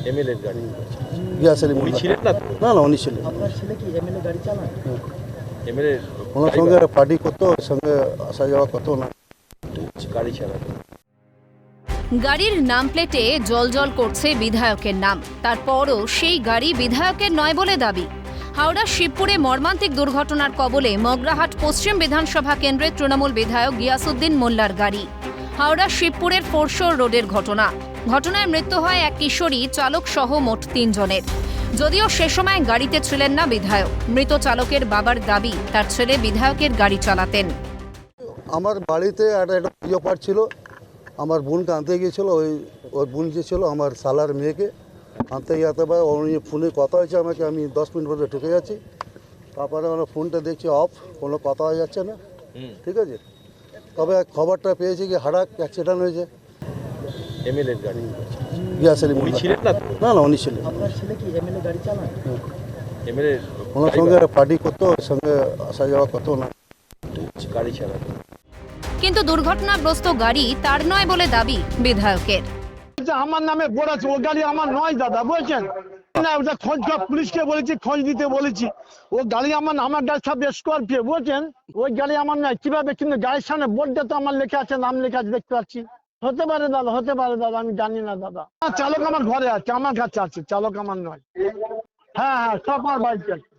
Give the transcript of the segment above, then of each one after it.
এমএলএর গাড়ি গিয়াস আলী উনি মোল্লা। ছিলেন না তো? না না উনি ছিলেন। আপনার ছেলে কি এমএলএ গাড়ি চালান? এমএলএ ওনার সঙ্গে পার্টি করতো, ওর সঙ্গে আসা যাওয়া করতো না। গাড়ি চালাতো। গাড়ির নাম প্লেটে জলজল করছে বিধায়কের নাম, তারপরও সেই গাড়ি বিধায়কের নয় বলে দাবি। হাওড়া শিবপুরে মর্মান্তিক দুর্ঘটনার কবলে মগরাহাট পশ্চিম বিধানসভা কেন্দ্রের তৃণমূল বিধায়ক গিয়াসউদ্দিন মোল্লার গাড়ি। হাওড়া শিবপুরের ফোরশোর রোডের ঘটনায় মৃত্যু হয় এক কিশোরী চালক সহ মোট 3 জনের। যদিও সে সময় গাড়িতে ছিলেন না বিধায়ক। মৃত চালকের বাবার দাবি তার ছেলে বিধায়কের গাড়ি চালাতেন। আমার বাড়িতে একটা পুজো পাঠ ছিল, আমার বোনকে আনতে গিয়েছিল। ওর বোন যে ছিল আমার সালার মেয়েকে আনতে যেতে পারে, উনি ফোনে কথা হয়েছে আমাকে, আমি 10 মিনিট পরে ঢুকে যাচ্ছি। তারপরে আমার ফোনটা দেখছি অফ, কোনো কথা হয়ে যাচ্ছে না। ঠিক আছে, তবে খবরটা পেয়েছি কি হাড়াক অ্যাক্সিডেন্ট হয়েছে। এমএলএর গাড়ি গিয়াস আলী উনি মোল্লা। ছিলেন না তো? না না উনি ছিলেন। আপনার ছেলে কি এমএলএ গাড়ি চালান? এমএলএ ওনার সঙ্গে পার্টি করতো, ওর সঙ্গে আসা যাওয়া করতো না। গাড়ি চালাতো। কিন্তু দুর্ঘটনাগ্রস্ত গাড়ি তার নয় বলে দাবি বিধায়কের। আমার নামে পড়েছে, ও গাড়ি আমার নয় দাদা, বলছেন না? ওটা খোঁজ পুলিশকে বলেছি, খোঁজ দিতে বলেছি। ও গাড়ি আমার গাড়ি সব স্করপিও, বলছেন ওই গাড়ি আমার নয় কিভাবে? কিন্তু গাড়ির সামনে বোর্ডে তো আমার লেখা আছে, নাম লেখা আছে, দেখতে পাচ্ছি। হতে পারে দাদা, হতে পারে দাদা, আমি জানি না দাদা। চালক আমার ঘরে আছে, আমার কাছে আছে, চালক আমার নয়। হ্যাঁ হ্যাঁ, সব আমার বাড়িতে আছে।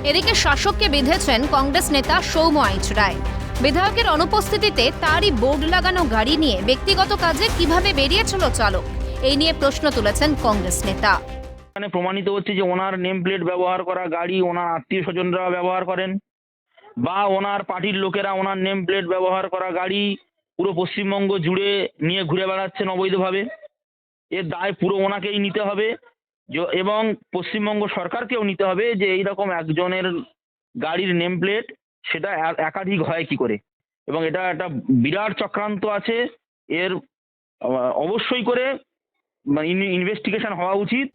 এদিকে শাসককে বিঁধেছেন কংগ্রেস নেতা সৌম্য আইচ রায়। বিধায়কের অনুপস্থিতিতে তারই বোর্ড লাগানো গাড়ি নিয়ে ব্যক্তিগত কাজে কিভাবে বেরিয়েছিল চালক, এই নিয়ে প্রশ্ন তুলেছেন কংগ্রেস নেতা। এখানে প্রমাণিত হচ্ছে যে ওনার নেম প্লেট ব্যবহার করা গাড়ি ওনার আত্মীয় স্বজনরা ব্যবহার করেন, বা ওনার পার্টির লোকেরা ওনার নেম প্লেট ব্যবহার করা গাড়ি পুরো পশ্চিমবঙ্গ জুড়ে নিয়ে ঘুরে বেড়াচ্ছেন অবৈধভাবে। এর দায় পুরো ওনাকেই নিতে হবে, এবং পশ্চিমবঙ্গ সরকারকেও নিতে হবে যে এইরকম একজনের গাড়ির নেম প্লেট সেটা একাধিক হয় কি করে, এবং এটা একটা বিরাট চক্রান্ত আছে। এর অবশ্যই করে ইনভেস্টিগেশন হওয়া উচিত।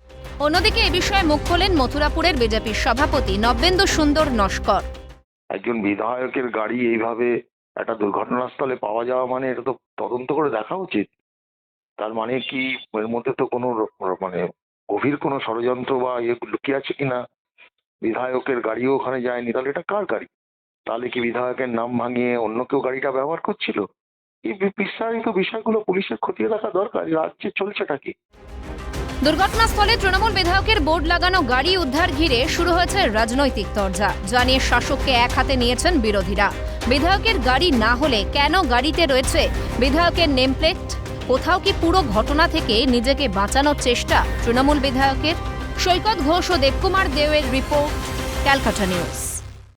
অন্যদিকে এ বিষয়ে মুখ খোলেন মথুরাপুরের বিজেপির সভাপতি নবেন্দু সুন্দর নস্কর। একজন বিধায়কের গাড়ি এইভাবে একটা দুর্ঘটনাস্থলে পাওয়া যাওয়া মানে এটা তো তদন্ত করে দেখা উচিত। তার মানে কি এর মধ্যে তো কোনো মানে গভীর কোনো ষড়যন্ত্র বা ইয়ে লুকিয়ে আছে কিনা? বিধায়কের গাড়িও ওখানে যায়নি, তাহলে এটা কার গাড়ি? তাহলে কি বিধায়কের নাম ভাঙিয়ে অন্য কেউ গাড়িটা ব্যবহার করছিল? এই বিস্তারিত বিষয়গুলো পুলিশের খতিয়ে দেখা দরকার। রাজ্যে চলছেটা কি? দুর্ঘটনাস্থলে তৃণমূল বিধায়কের বোর্ড লাগানো গাড়ি উদ্ধার ঘিরে শুরু হয়েছে রাজনৈতিক তরজা, যা নিয়ে শাসককে এক হাতে নিয়েছেন বিরোধীরা। বিধায়কের গাড়ি না হলে কেন গাড়িতে রয়েছে বিধায়কের নেম প্লেট? কোথাও কি পুরো ঘটনা থেকে নিজেকে বাঁচানোর চেষ্টা তৃণমূল বিধায়কের? সৈকত ঘোষ ও দেবকুমার দেওয়ের রিপোর্ট, ক্যালকাটা নিউজ।